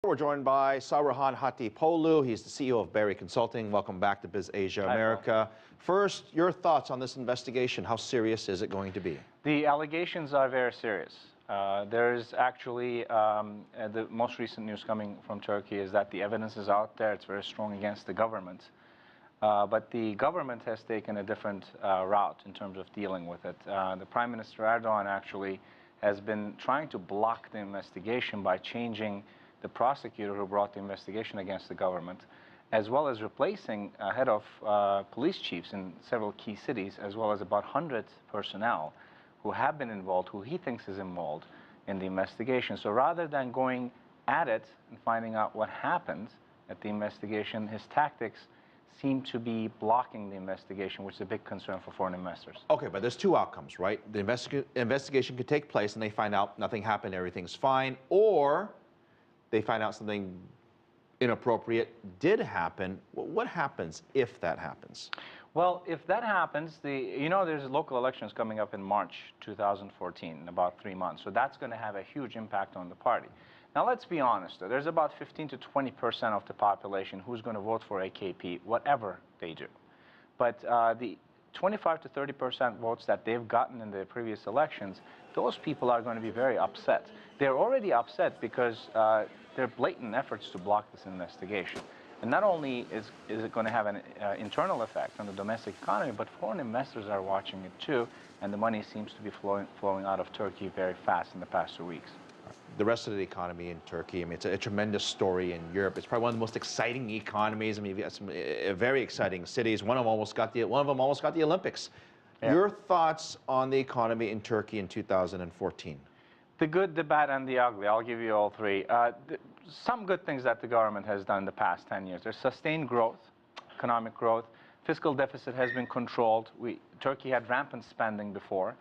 We're joined by Saruhan Hatipoglu. He's the CEO of Barry Consulting. Welcome back to Biz Asia America. First, your thoughts on this investigation. How serious is it going to be? The allegations are very serious. There's actually, the most recent news coming from Turkey is that the evidence is out there. It's very strong against the government. But the government has taken a different route in terms of dealing with it. The Prime Minister Erdogan actually has been trying to block the investigation by changing the prosecutor who brought the investigation against the government, as well as replacing a head of police chiefs in several key cities, as well as about 100 personnel who have been involved, who he thinks is involved in the investigation. So rather than going at it and finding out what happened at the investigation, his tactics seem to be blocking the investigation, which is a big concern for foreign investors. Okay, but there's two outcomes, right? The investigation could take place and they find out nothing happened, everything's fine, or they find out something inappropriate did happen. What happens if that happens? Well, if that happens, there's local elections coming up in March 2014, in about 3 months. So that's going to have a huge impact on the party. Now, let's be honest. There's about 15 to 20% of the population who's going to vote for AKP, whatever they do. But the 25 to 30% votes that they've gotten in the previous elections, those people are going to be very upset. They're already upset because there are blatant efforts to block this investigation. And not only is it going to have an internal effect on the domestic economy, but foreign investors are watching it too, and the money seems to be flowing out of Turkey very fast in the past 2 weeks. The rest of the economy in Turkey, I mean, it's a tremendous story in Europe. It's probably one of the most exciting economies. I mean, you've got some very exciting cities. One of them almost got the Olympics. Yeah. Your thoughts on the economy in Turkey in 2014? The good, the bad, and the ugly. I'll give you all three. Some good things that the government has done in the past 10 years. There's sustained growth, economic growth. Fiscal deficit has been controlled. Turkey had rampant spending before.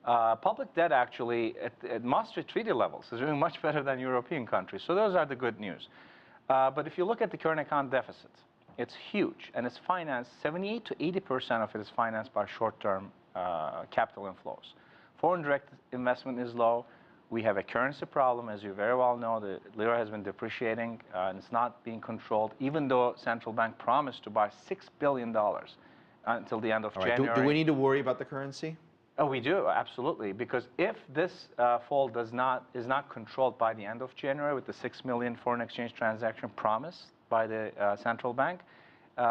Public debt actually at Maastricht Treaty levels is doing much better than European countries. So those are the good news. But if you look at the current account deficit, it's huge, and it's financed, 78 to 80% of it is financed by short-term capital inflows. Foreign direct investment is low. We have a currency problem, as you very well know. The lira has been depreciating, and it's not being controlled, even though central bank promised to buy $6 billion until the end of January. Do we need to worry about the currency? Oh, we do, absolutely, because if this fall is not controlled by the end of January with the 6 million foreign exchange transaction promised by the central bank,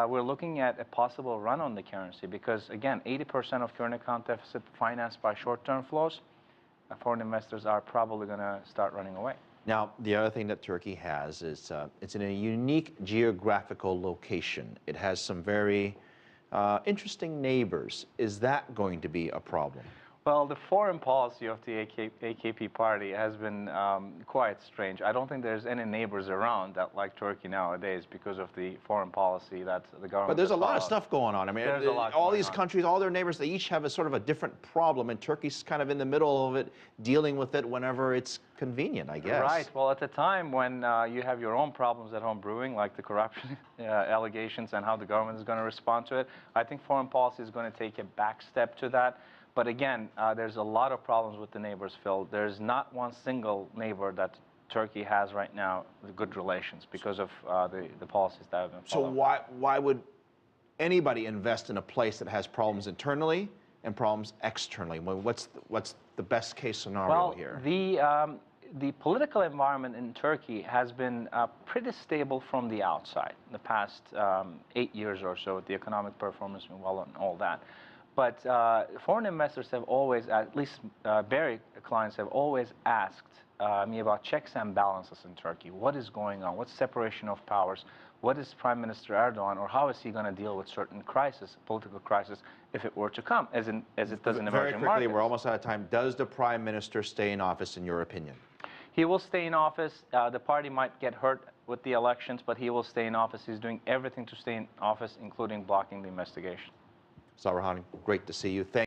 we're looking at a possible run on the currency because, again, 80% of current account deficit financed by short-term flows, foreign investors are probably going to start running away. Now, the other thing that Turkey has is it's in a unique geographical location. It has some very interesting neighbors. Is that going to be a problem? Well, the foreign policy of the AKP party has been quite strange. I don't think there's any neighbors around that like Turkey nowadays because of the foreign policy that the government. But there's a lot of stuff going on. I mean, all these countries, all their neighbors, they each have a sort of a different problem, and Turkey's kind of in the middle of it, dealing with it whenever it's convenient, I guess. Right. Well, at the time when you have your own problems at home brewing, like the corruption allegations and how the government is going to respond to it, I think foreign policy is going to take a back step to that. But again, there's a lot of problems with the neighbors, Phil. There's not one single neighbor that Turkey has right now with good relations because of the policies that have been followed. So why would anybody invest in a place that has problems internally and problems externally? What's the best case scenario here? The political environment in Turkey has been pretty stable from the outside in the past 8 years or so, with the economic performance and all that. But foreign investors have always, at least Barry clients have always asked me about checks and balances in Turkey. What is going on? What's separation of powers? What is Prime Minister Erdogan, or how is he going to deal with certain crisis, political crisis, if it were to come, as it does in emerging markets? Very quickly, we're almost out of time. Does the Prime Minister stay in office, in your opinion? He will stay in office. The party might get hurt with the elections, but he will stay in office. He's doing everything to stay in office, including blocking the investigation. Saruhan, great to see you.